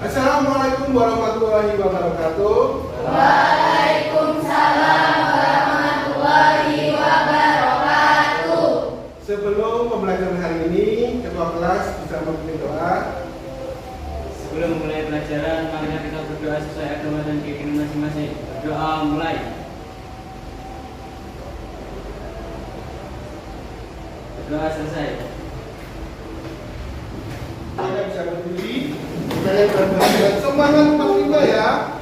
Assalamualaikum warahmatullahi wabarakatuh. Waalaikumsalam warahmatullahi wabarakatuh. Sebelum pembelajaran hari ini, ketua kelas bisa memimpin doa. Sebelum mulai pelajaran, mari kita berdoa sesuai agama dan keyakinan masing-masing. Berdoa mulai. Berdoa selesai. Kita bisa berdiri. Kalian berdoa semangat Pancasila ya.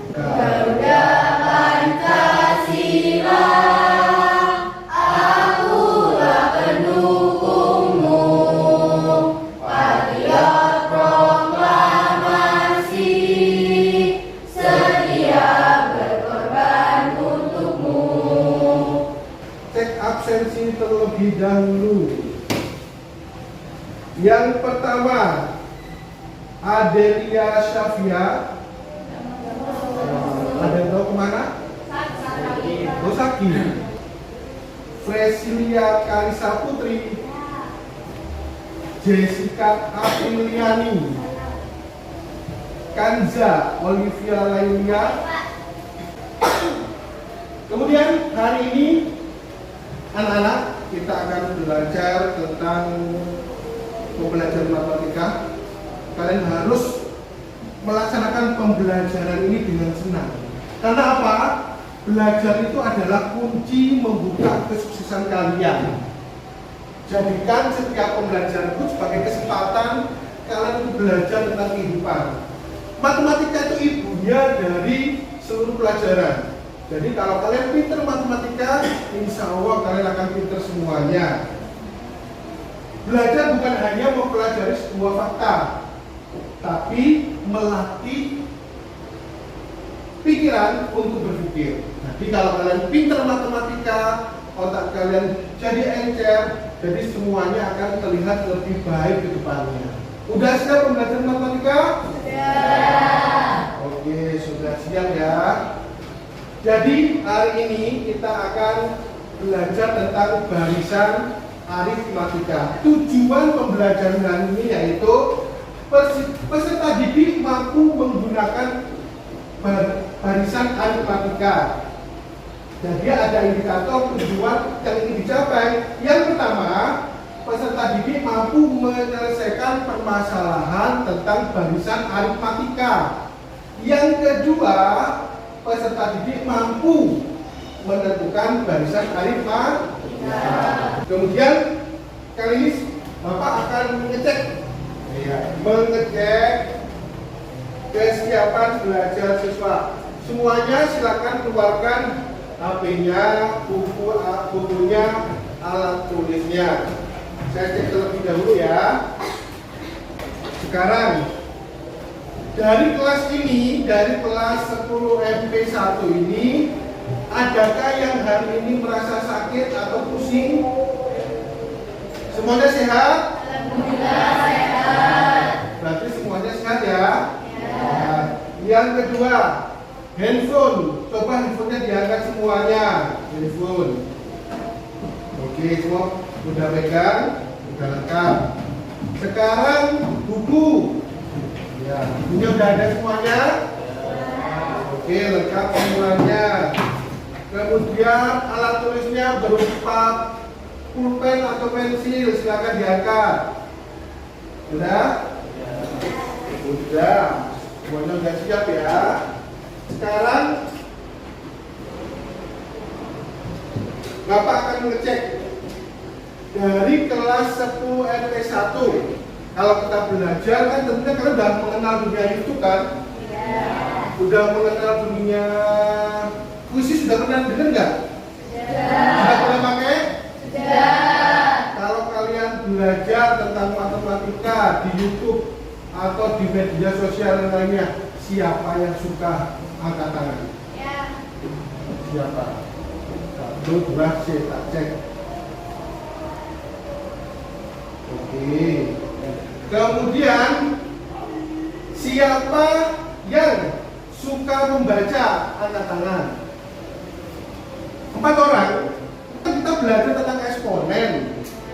Garuda Pancasila, akulah pendukungmu. Patriot proklamasi, sedia berkorban untukmu. Cek absensi terlebih dahulu. Yang pertama, Adelia Syafia. Ada yang tahu kemana? Osaki. Fresilia Kalisa Putri. Jessica Apriliani. Kanza Olivia Lailia. Kemudian hari ini anak-anak kita akan belajar tentang pembelajaran matematika. Kalian harus melaksanakan pembelajaran ini dengan senang. Karena apa? Belajar itu adalah kunci membuka kesuksesan kalian. Jadikan setiap pembelajaran itu sebagai kesempatan kalian belajar tentang kehidupan. Matematika itu ibunya dari seluruh pelajaran. Jadi kalau kalian pintar matematika, insya Allah kalian akan pintar semuanya. Belajar bukan hanya mempelajari sebuah fakta, tapi melatih pikiran untuk berpikir. Jadi kalau kalian pintar matematika, otak kalian jadi encer, jadi semuanya akan terlihat lebih baik ke depannya. Udah siap pembelajaran matematika? Sudah. Oke, sudah siap ya. Jadi hari ini kita akan belajar tentang barisan aritmatika. Tujuan pembelajaran hari ini yaitu peserta didik mampu menggunakan barisan aritmatika. Jadi ada indikator tujuan yang ingin dicapai. Yang pertama, peserta didik mampu menyelesaikan permasalahan tentang barisan aritmatika. Yang kedua, peserta didik mampu menentukan barisan aritmatika. Kemudian kali ini Bapak akan mengecek kesiapan belajar siswa. Semuanya silakan keluarkan HP-nya, bukunya, alat tulisnya. Saya cek terlebih dahulu ya. Sekarang dari kelas ini, dari kelas 10 MP1 ini, adakah yang hari ini merasa sakit atau pusing? Semuanya sehat? Alhamdulillah sehat. Berarti semuanya sehat ya? Ya. Yang kedua, handphone. Coba handphonenya diangkat semuanya. Handphone. Oke, semua udah pegang, udah lengkap. Sekarang buku. Ya, bukunya udah ada semuanya? Oke, lengkap semuanya. Kemudian alat tulisnya berupa pulpen atau pensil, silakan diangkat. Sudah? Sudah. Semuanya sudah siap ya. Sekarang Bapak akan mengecek dari kelas 10 MP1. Kalau kita belajar kan tentunya kalian sudah mengenal dunia itu kan? Sudah mengenal dunia puisi, sudah pernah dengar nggak? Sudah pernah pakai? Sudah. Kalau kalian belajar tentang matematika di YouTube atau di media sosial yang lainnya, siapa yang suka angkat tangan? Ya. Siapa? Satu, dua, tak cek. Oke. Kemudian siapa yang suka membaca? Angkat tangan. 4 orang. Kita belajar tentang eksponen.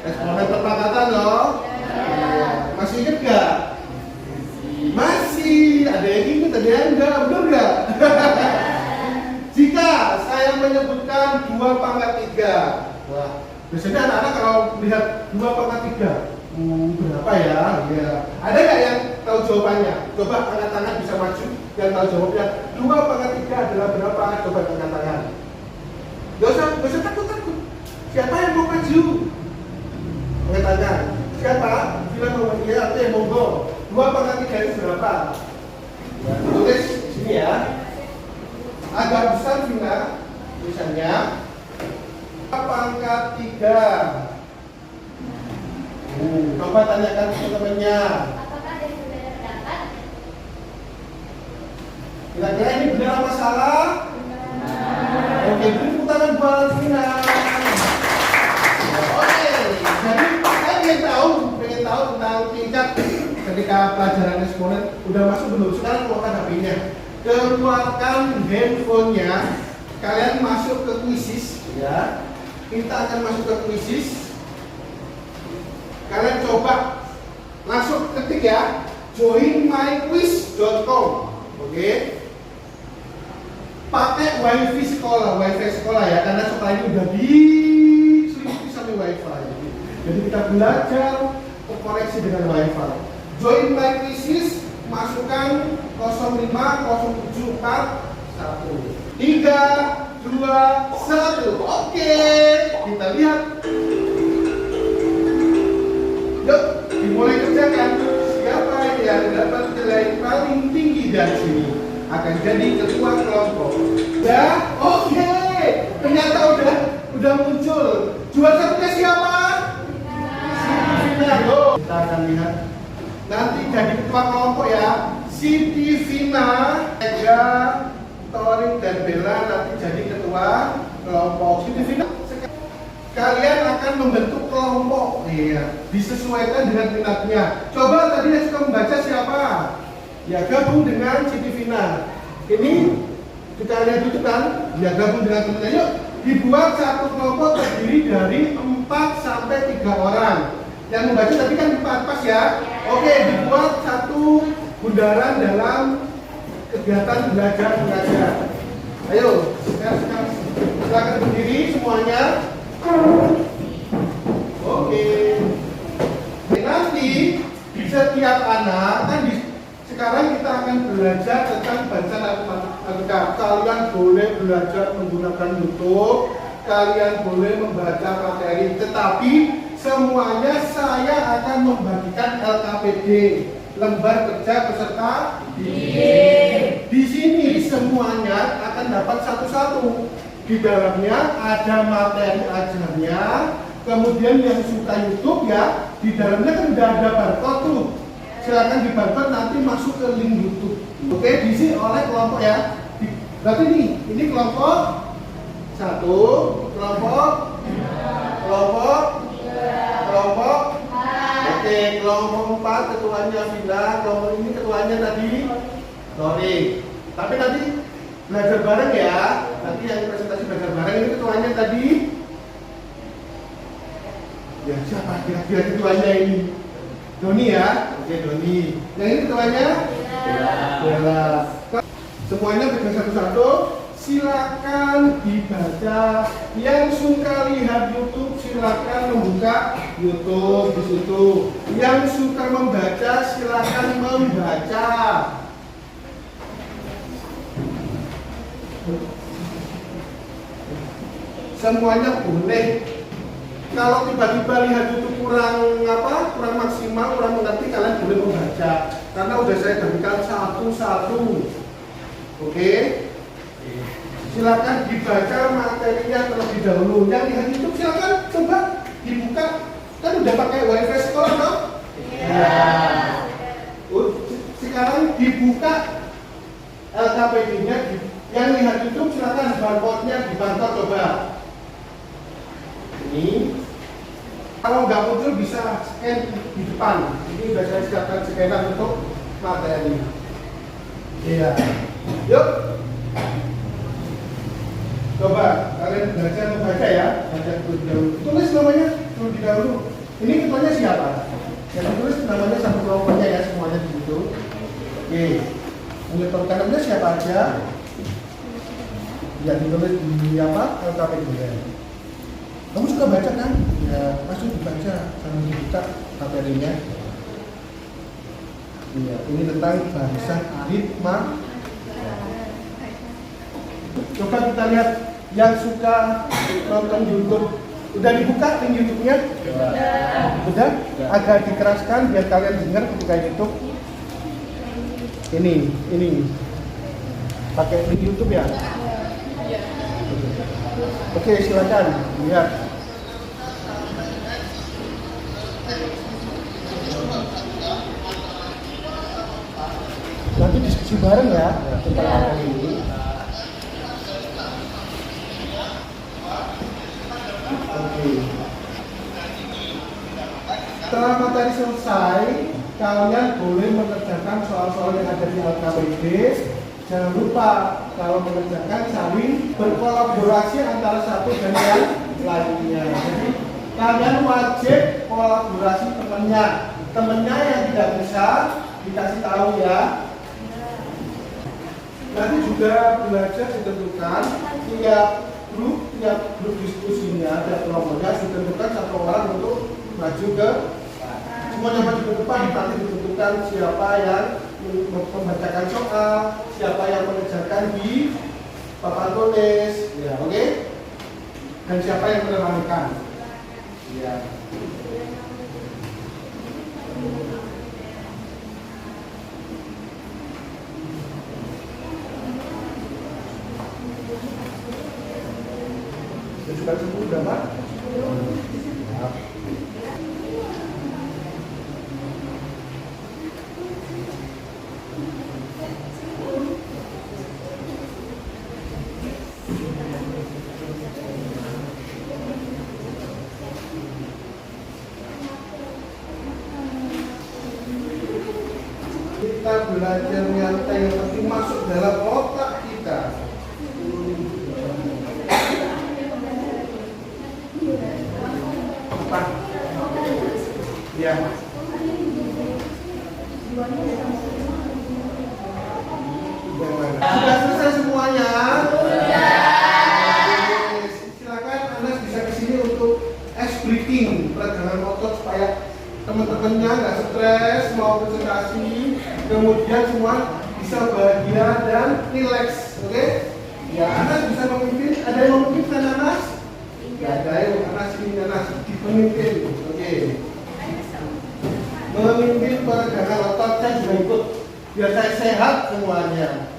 Eksponen perpakatan loh. Ya. Masih ingat gak? Gedean enggak, benar enggak? Jika saya menyebutkan 2 pangkat 3, wah, biasanya anak-anak kalau melihat 2 pangkat 3, berapa ya? Ya. Ada nggak yang tahu jawabannya? Coba angkat tangan, bisa maju yang tahu jawabnya. 2 pangkat 3 adalah berapa? Coba angkat tangan. Gak usah takut. Siapa yang mau maju? Angkat tangan. Siapa? Bilang mau maju ya, oke, monggo. 2 pangkat 3 itu berapa? Ya, tulis di sini ya. Agak besar Vina, tulisannya 2 pangkat 3. Coba tanyakan teman-temannya. Apakah ada yang berbeda pendapat? Kira-kira ini benar apa salah? Oke, beri tepuk tangan buat Vina. Oke, jadi saya pengen tahu tentang tingkat ketika pelajaran eksponen udah masuk belum? Sekarang keluarkan HP-nya, keluarkan handphonenya, kalian masuk ke quizzes ya. Kita akan masuk ke quizzes. Kalian coba langsung ketik ya, joinmyquiz.com. Oke. Pakai wifi sekolah ya, karena sekolah ini udah diselimuti sama wifi. Jadi kita belajar koneksi dengan wifi. Join my quizzes, masukkan 050741 3, 2, 1. Oke, kita lihat. Yuk, dimulai kerjakan. Siapa yang dapat nilai paling tinggi dari sini akan jadi ketua kelompok. Ya, oke. Ternyata udah muncul. Juara satunya siapa? Vina. Kita akan lihat. Nanti jadi ketua kelompok ya. Siti, Vina, Ega, Torik dan Bella nanti jadi ketua kelompok. Siti, Vina, kalian akan membentuk kelompok. Iya, disesuaikan dengan minatnya. Coba tadi yang suka membaca siapa? Ya, gabung dengan Siti Vina. Ini kita lihat itu kan, ya gabung dengan temennya. Yuk, dibuat satu kelompok terdiri dari 4 sampai 3 orang. Yang membaca tadi kan 4 pas ya. Oke, dibuat satu bundaran dalam kegiatan belajar mengajar. Ayo, silakan berdiri semuanya. Oke. Nanti setiap anak kan sekarang kita akan belajar tentang bacaan Alkitab. Kalian boleh belajar menggunakan YouTube, kalian boleh membaca materi, tetapi semuanya saya akan membagikan LKPD, lembar kerja peserta didik. Di sini semuanya akan dapat satu-satu. Di dalamnya ada materi ajarnya. Kemudian yang suka YouTube ya, di dalamnya kan udah ada barcode tuh. Silakan di barcode nanti masuk ke link YouTube. Oke, diisi oleh kelompok ya. Berarti ini kelompok 1, kelompok 4. Oke, kelompok 4 ketuanya Vina, kelompok ini ketuanya tadi Torik. Tapi nanti belajar bareng ya. Nanti yang presentasi belajar bareng ini ketuanya tadi. Ya siapa kira-kira ketuanya ini? Doni ya. Oke, Doni. Yang ini ketuanya? Bella. Semuanya pegang satu-satu. Silakan dibaca. Yang suka lihat YouTube silakan membuka YouTube di situ. Yang suka membaca silakan membaca. Semuanya boleh. Kalau tiba-tiba lihat YouTube kurang maksimal, kurang mengerti, kalian boleh membaca. Karena udah saya berikan satu-satu. Oke? Silakan dibaca materinya terlebih dahulu. Yang lihat YouTube silakan coba dibuka. Kan udah pakai wifi sekolah dong? Iya. Sekarang dibuka LKPD-nya. Yang lihat YouTube silakan barcode-nya dibantu coba. Ini kalau nggak muncul bisa scan di depan. Ini sudah saya siapkan scanner untuk materi. Iya. Yuk. Coba kalian belajar membaca ya. Baca terlebih dahulu. Tulis namanya terlebih dahulu. Ini ketuanya siapa? Yang ditulis namanya satu kelompoknya ya, semuanya di situ. Oke. Menyetorkan Anda siapa aja? Yang ditulis di apa? LKPDN. Kamu suka baca kan? Ya, langsung dibaca, jangan dibuka materinya. Iya, ini tentang barisan aritma. Coba kita lihat yang suka nonton YouTube. Udah dibuka link YouTube-nya? Udah? Agak dikeraskan biar kalian dengar ketika YouTube. Ini. Pakai link YouTube ya? Oke, silakan lihat. Nanti diskusi bareng ya tentang apa ini. Oke. Setelah materi selesai, kalian boleh mengerjakan soal-soal yang ada di LKPD. Jangan lupa kalau mengerjakan saling berkolaborasi antara satu dan yang lainnya. Jadi kalian wajib kolaborasi temennya yang tidak bisa dikasih tahu ya. Nanti juga belajar ditentukan tiap grup diskusinya, tiap kelompoknya ditentukan satu orang untuk maju ke semuanya maju ke depan. Nanti ditentukan siapa yang membacakan soal, siapa yang mengerjakan di papan tulis, ya, oke? Dan siapa yang menerangkan, ya. Sudah 10 udah Pak? Kita belajar nyata yang penting masuk dalam otak kita. Apa? Ya. Sudah selesai semuanya? Sudah. Silakan Anda bisa kesini untuk ice breathing, peregangan otot supaya teman-temannya nggak stres mau presentasi, kemudian semua bisa bahagia dan rileks, oke? Ya, Anda bisa memimpin. Ada yang memimpin Anas? Nggak ada yang Anas ini Anas dipemimpin, oke? Memimpin peregangan otot, saya juga ikut biar saya sehat semuanya.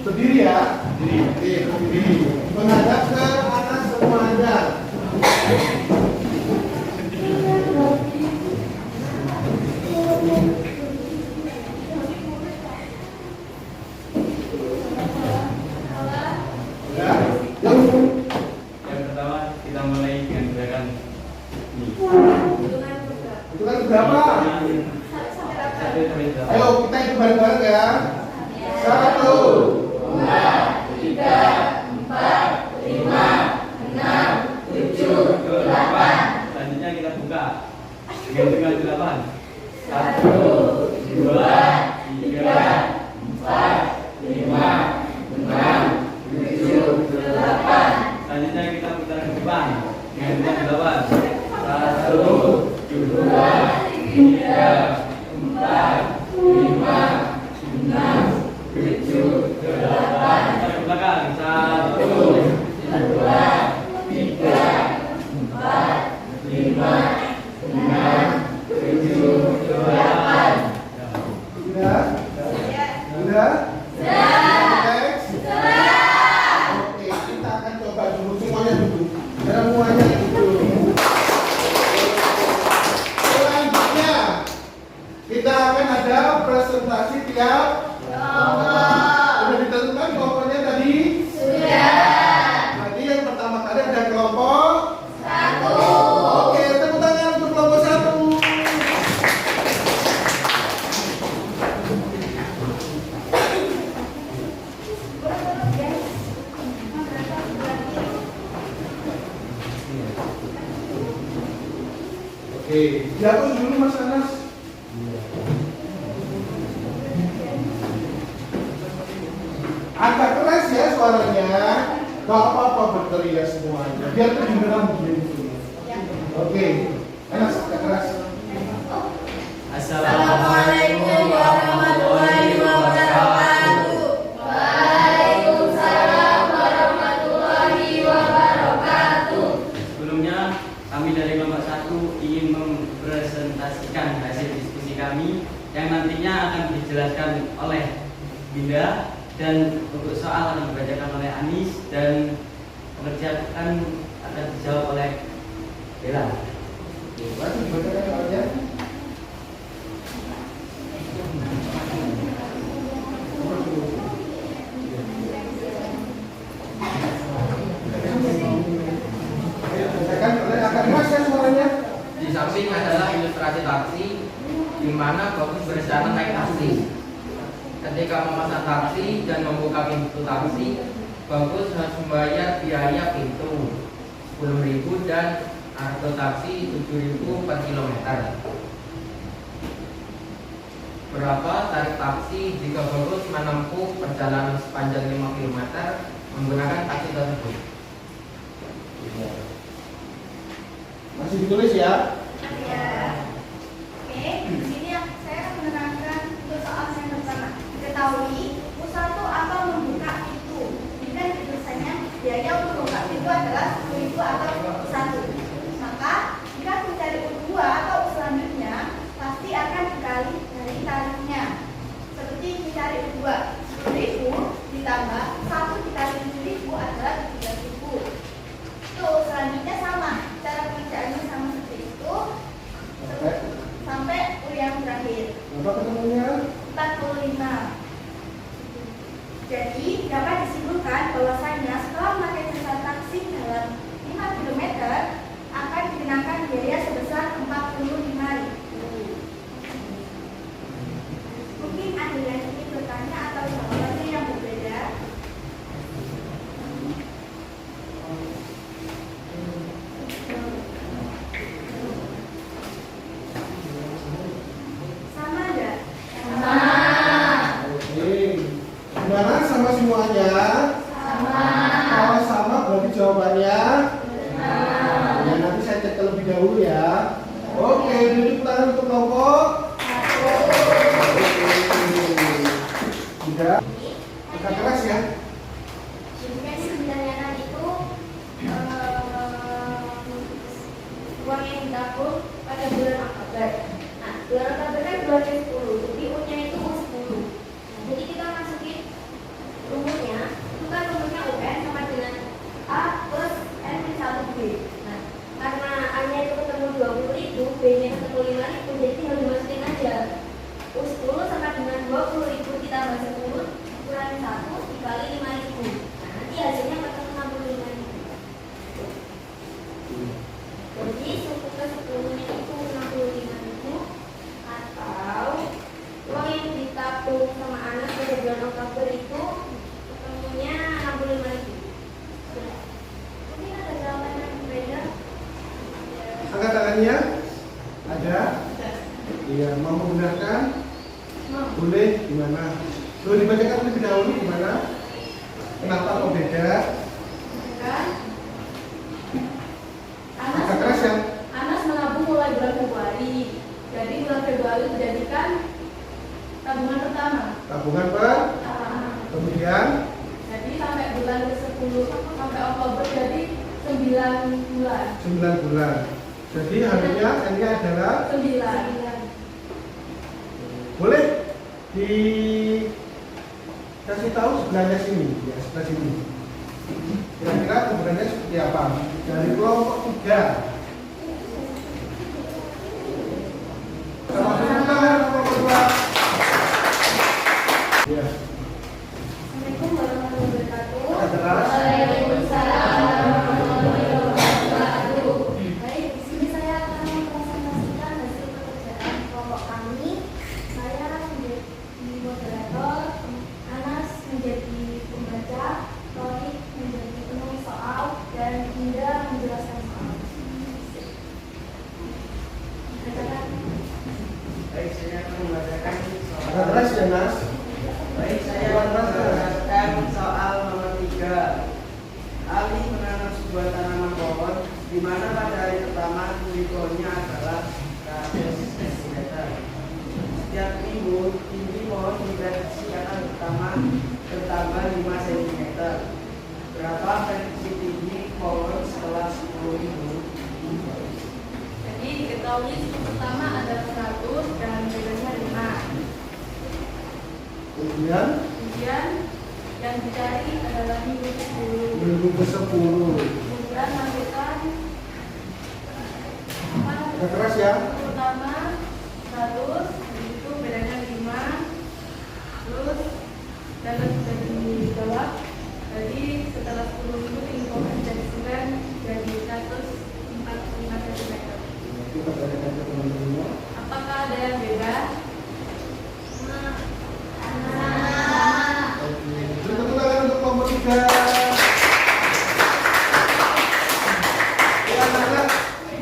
Berdiri ya, oke, berdiri. Menghadap ke atas semuanya. Yang pertama kita mulai dengan gerakan ini. Itu kan berapa? Satu sampai delapan. Ayo kita ikut bareng-bareng ya. 1, 2, 3, 4, 5, 6, 7, 8. Selanjutnya kita buka dengan 8. 1, 2, 3, 4, 5, 6, 7, 8. Selanjutnya kita putar ke depan dengan 8. 1, 2, 3, 4, 5, 6, 7, 8. Kita ke belakang. 1, 2, 3, 4, 5, 6, 7, 8. Sudah? Sudah? Next. Oke, kita akan coba dulu semuanya duduk. Semuanya duduk. Selanjutnya kita akan ada presentasi tiap kelompok. Sudah ditentukan kelompoknya tadi? Sudah. Tadi yang pertama kali ada kelompok 1. Oke, tepuk tangan untuk kelompok 1. Oke, jatuh dulu Mas Anas. suaranya. Gak apa-apa berteriak semuanya. Biar kedengeran begini. Oke. Anas, agak keras. Assalamualaikum warahmatullahi wabarakatuh. Waalaikumsalam warahmatullahi wabarakatuh. Sebelumnya kami dari kelompok 1 ingin mempresentasikan hasil diskusi kami yang nantinya akan dijelaskan oleh Binda, dan untuk soal akan dibacakan oleh Anis, dan pengerjaan akan dijawab oleh Bella. Langsung dibacakan soalnya. Di samping adalah ilustrasi taksi, di mana bagus berencana naik taksi. Ketika memesan taksi dan membuka pintu taksi, bagus harus membayar biaya pintu 10.000 dan harga taksi 7.000 per kilometer. Berapa tarif taksi jika bagus menempuh perjalanan sepanjang 5 km menggunakan taksi tersebut? Masih ditulis ya? Ya. Oke, di sini saya akan menerangkan untuk soal yang pertama. Ketahui, usaha atau membuka pintu. Ini kan tulisannya biaya untuk membuka pintu adalah 10.000 atau 1. Maka jika mencari U2 atau selanjutnya pasti akan dikali dari tarifnya. Seperti mencari U2 10.000 ditambah 1 dikali 7.000 adalah 13.000. Itu selanjutnya sama, cara pengerjaannya sama seperti itu sampai yang terakhir. Berapa ketemunya? 45. Jadi dapat disimpulkan bahwasanya setelah memakai jasa taksi dalam 5 km akan dikenakan biaya sebesar 45.000. Mungkin ada yang ingin bertanya atau jawabannya yang berbeda. Sama enggak? Oke. Gimana sama semuanya? Sama. Kalau sama berarti jawabannya? Ya, nanti saya cek terlebih dahulu ya. Oke, duduk tangan untuk kelompok. Sudah. Agak keras ya. Jadi sebenarnya tadi itu uang yang ditabung pada bulan Oktober. Nah, bulan Oktober kan bulan 10, jadi U-nya itu U10. Jadi kita masukin rumusnya, itu kan rumusnya UN sama dengan A plus N min 1B. Nah, karena A-nya itu ketemu 20.000, B-nya ketemu 5.000, jadi tinggal dimasukin aja. U10 sama dengan 20.000 ditambah 10 kurangi 1 dikali 5.000. Nah, nanti hasilnya ketemu 65.000. Jadi suku ke 10-nya itu 65.000, atau uang yang ditabung sama anak pada bulan Oktober itu ketemunya 65.000. Mungkin ada jawaban yang berbeda. Angkat tangannya. Ada? Iya, mau membenarkan? Boleh, gimana? Boleh dibacakan terlebih dahulu gimana? Kenapa kok beda? Kan? Agak keras ya? Anas menabung mulai bulan Februari. Jadi bulan Februari dijadikan tabungan pertama. Tabungan per? Kemudian? Jadi sampai bulan ke-10 sampai Oktober jadi 9 bulan. 9 bulan. Jadi harusnya N-nya adalah 9. boleh dikasih tahu sebelahnya sini, ya sebelah sini. Kira-kira kemudiannya seperti apa? Dari kelompok 3. Sama kelompok 2. Ya. Assalamualaikum warahmatullahi wabarakatuh. Adalah Waalaikumsalam warahmatullahi wabarakatuh. Baik, di sini saya akan mempresentasikan hasil pekerjaan kelompok kami. Saya menjadi moderator, Anas menjadi pembaca, Rohit menjadi penulis soal, dan Indra menjelaskan soal. Baik, saya akan membacakan agak soal. keras ya, Nas? Baik, saya akan membacakan soal nomor 3 di mana pada hari pertama kurikulumnya adalah KS meter. Setiap minggu tinggi pohon diprediksi akan bertambah 5 cm. Berapa prediksi tinggi pohon setelah 10 minggu? Jadi diketahui suku pertama adalah 100 dan bedanya 5. Kemudian Yang dicari adalah minggu 10. minggu ke-10. Kemudian lanjutkan Agak keras ya. pertama 100, itu bedanya 5. Terus dan sudah dijawab. Jadi setelah 10 minggu tinggi pohon jadi 9 jadi 145 cm. Kita tanyakan ke teman-teman. Apakah ada yang beda? Oke, tepuk tangan untuk kelompok 3. Ya, anak-anak,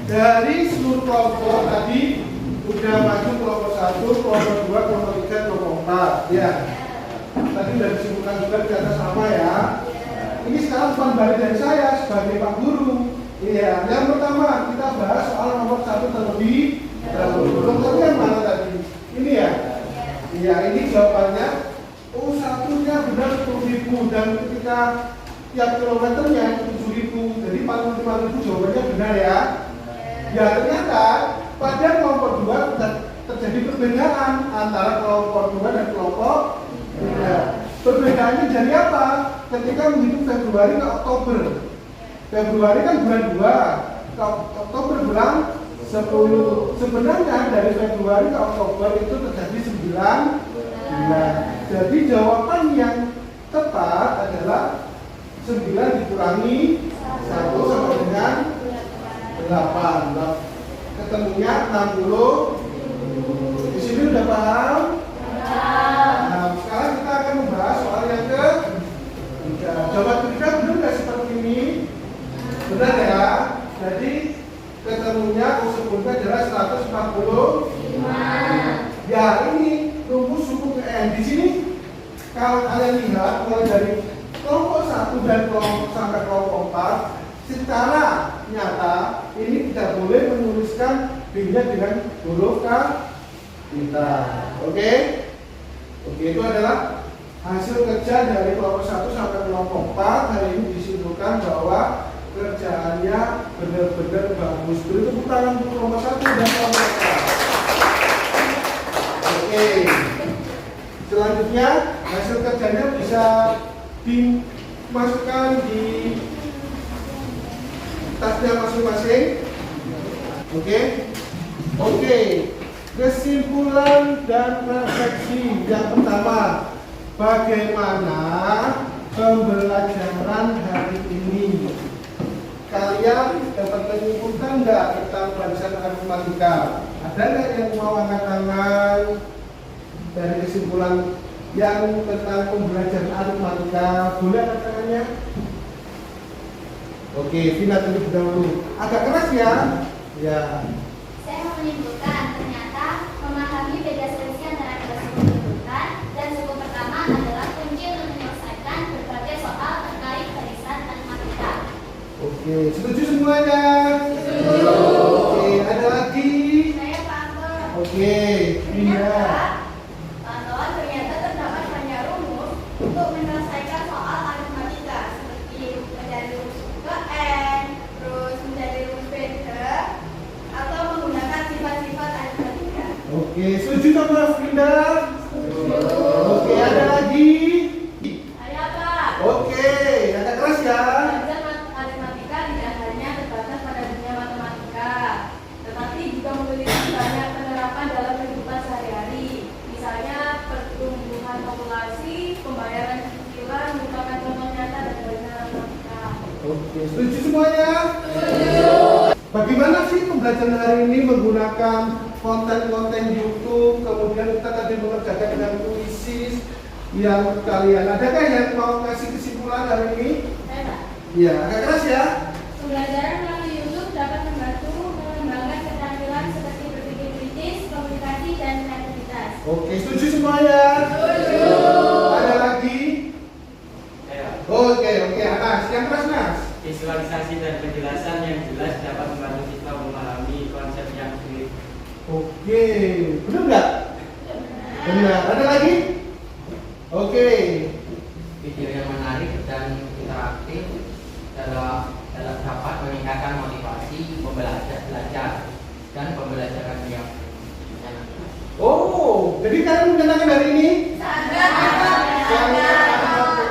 dari seluruh kelompok tadi udah maju kelompok 1, kelompok 2, kelompok 3, kelompok 4. Ya. Tadi udah disebutkan juga di atas sama ya. Ini sekarang bukan balik dari saya sebagai Pak Guru. Iya, yang pertama kita bahas soal nomor 1 terlebih dahulu. Nomornya yang mana tadi? Ini ya? Iya, ini jawabannya. Oh, satunya benar 10.000 dan ketika tiap kilometernya 7.000, jadi 45.000 jawabannya benar ya. Ya, ternyata pada kelompok 2 terjadi perbedaan antara kelompok 2 dan kelompok 3. Perbedaannya dari apa? Ketika menghitung Februari ke Oktober. Februari kan bulan 2, ke Oktober bulan 10. Sebenarnya dari Februari ke Oktober itu terjadi 9 bulan. Jadi jawaban yang tepat adalah 9 dikurangi 1 sama dengan 8. Ketemunya 60. Di sini udah paham? Nah, sekarang kita akan membahas soal yang ke-3. Jawaban ketiga benar nggak seperti ini? Benar ya? Jadi ketemunya sebutnya adalah 145. Ya, ini rumus suku N. Di sini kalau kalian lihat mulai dari kelompok 1 dan kelompok sampai kelompok 4, secara nyata ini tidak boleh menuliskan B-nya dengan huruf kapital. Oke? Oke, itu adalah hasil kerja dari kelompok 1 sampai kelompok 4. Hari ini disimpulkan bahwa kerjaannya benar-benar bagus. Beri tepuk tangan untuk kelompok 1 dan kelompok 4. Oke. Selanjutnya hasil kerjanya bisa dimasukkan di tasnya masing-masing. Oke. Oke. Kesimpulan dan refleksi yang pertama, bagaimana pembelajaran hari ini? Kalian dapat menyimpulkan nggak tentang pelajaran aritmatika? Ada nggak yang mau angkat tangan dari kesimpulan yang tentang pembelajaran aritmatika? Boleh angkat tangannya? Oke, Vina terlebih dahulu. Agak keras ya? Ya. Saya mau menyimpulkan ternyata memahami beda selisih antara kedua suku penuntutan dan suku pertama adalah kunci untuk menyelesaikan berbagai soal terkait barisan matematika. Oke, setuju semuanya? Setuju. Oke, ada lagi? Saya paham. Oke, Vina. Pantauan ternyata terdapat banyak rumus untuk menyelesaikan soal aritmatika seperti mencari rumus ke N, terus mencari rumus beda, atau menggunakan sifat-sifat aritmatika. Oke, setuju sama Vinda? Oke, ada lagi? Ada apa? Oke, ada keras ya? Belajar aritmatika tidak hanya terbatas pada dunia matematika, tetapi juga memiliki banyak penerapan dalam kehidupan sehari-hari. Misalnya pertumbuhan populasi, pembayaran cicilan merupakan contoh nyata dari pelajaran matematika. Oke, setuju semuanya? Setuju. Bagaimana sih pembelajaran hari ini menggunakan konten-konten YouTube, kemudian kita tadi mengerjakan dengan puisi yang kalian. Adakah yang mau kasih kesimpulan hari ini? Saya Iya, agak keras ya? Pembelajaran melalui YouTube dapat membantu mengembangkan keterampilan seperti berpikir kritis, komunikasi, dan kreativitas. Oke, setuju semuanya? Setuju. Ada lagi? Ya. Oke, Anas. Yang keras, Mas? Visualisasi dan penjelasan yang jelas dan Benar. Ada lagi? Oke. Video yang menarik dan interaktif dapat meningkatkan motivasi belajar dan pembelajaran yang enak. Oh, jadi kalian menyenangkan hari ini? Sangat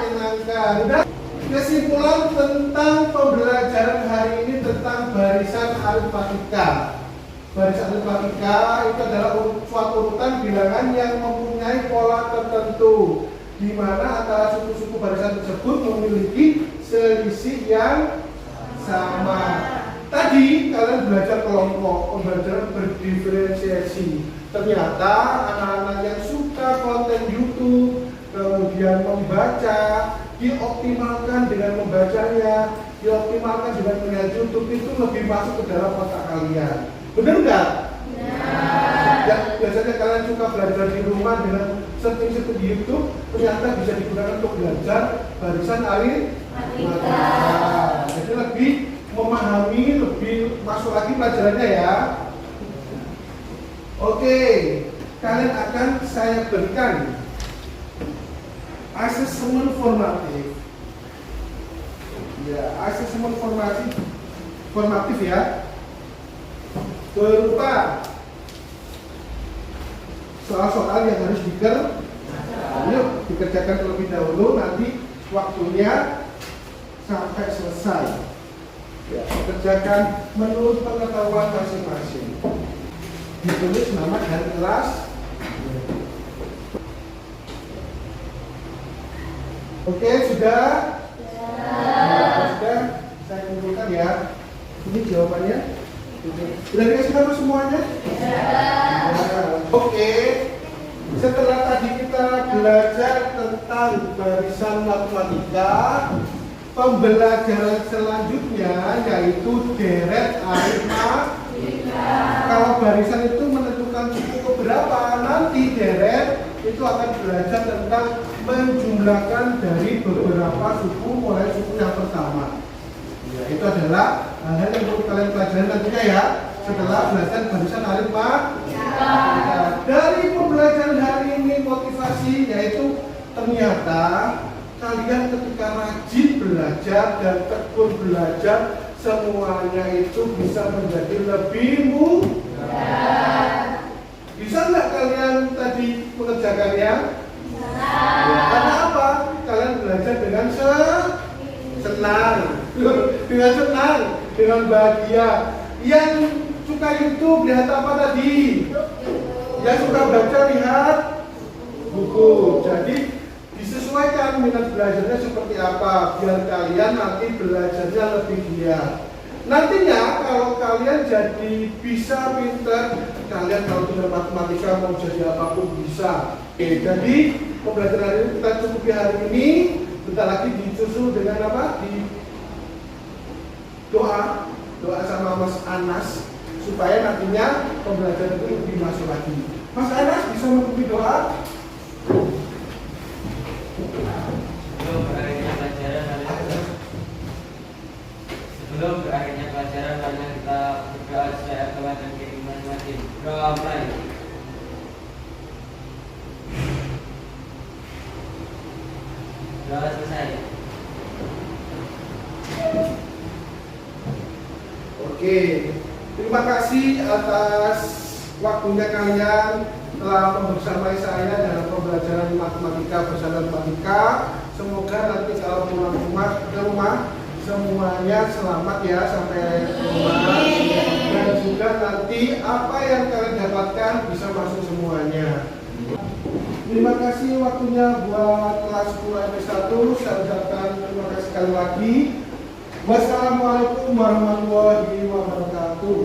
menyenangkan. Udah. Kesimpulan tentang pembelajaran hari ini tentang barisan aritmatika. Barisan aritmatika itu adalah suatu urutan bilangan yang mempunyai pola tertentu, di mana antara suku-suku barisan tersebut memiliki selisih yang sama. Tadi kalian belajar kelompok, pembelajaran berdiferensiasi. Ternyata anak-anak yang suka konten YouTube, kemudian membaca, dioptimalkan dengan membacanya, dioptimalkan dengan melihat YouTube, itu lebih masuk ke dalam otak kalian. Benar nggak? Ya, biasanya kalian suka belajar di rumah dengan setting-setting di YouTube, ternyata bisa digunakan untuk belajar barisan aritmatika. Jadi lebih memahami, lebih masuk lagi pelajarannya ya. Oke, kalian akan saya berikan asesmen formatif. Ya, asesmen formatif ya. Berupa soal-soal yang harus dikerjakan terlebih dahulu, nanti waktunya sampai selesai. Ya, kerjakan menurut pengetahuan masing-masing. Ditulis nama dan kelas. Oke, sudah? Sudah, saya kumpulkan ya. Ini jawabannya. Sudah dikasih nama semuanya? Oke. Setelah tadi kita belajar tentang barisan matematika, pembelajaran selanjutnya yaitu deret aritmatika. Kalau barisan itu menentukan suku keberapa, nanti deret itu akan belajar tentang menjumlahkan dari beberapa suku mulai suku yang pertama. Ya, itu adalah hal yang perlu kalian pelajari nantinya ya, setelah belajar barisan aritmatika. Dari pembelajaran hari ini motivasi yaitu ternyata kalian ketika rajin belajar dan tekun belajar, semuanya itu bisa menjadi lebih mudah. Bisa nggak kalian tadi mengerjakannya? Ya, karena apa? Kalian belajar dengan senang, dengan bahagia. Yang suka YouTube lihat apa tadi? Yang suka baca lihat buku. Jadi disesuaikan minat belajarnya seperti apa, biar kalian nanti belajarnya lebih giat. Nantinya kalau kalian jadi bisa pintar, kalian kalau dengan matematika mau jadi apapun bisa. Oke, jadi pembelajaran hari ini kita cukupi hari ini. Bentar lagi disusul dengan apa? Di doa sama Mas Anas, supaya nantinya pembelajaran itu lebih masuk lagi. Mas Anas bisa mengikuti doa? Sebelum berakhirnya pelajaran, karena kita berdoa supaya Allah dan keimanan makin. Doa mulai. Doa selesai. Oke, terima kasih atas waktunya kalian telah membersamai saya dalam pembelajaran matematika bersama matematika. Semoga nanti kalau pulang ke rumah semuanya selamat ya sampai rumah, dan juga nanti apa yang kalian dapatkan bisa masuk semuanya. Terima kasih waktunya buat kelas 10 MP1. Saya ucapkan terima kasih sekali lagi. Wassalamualaikum warahmatullahi wabarakatuh.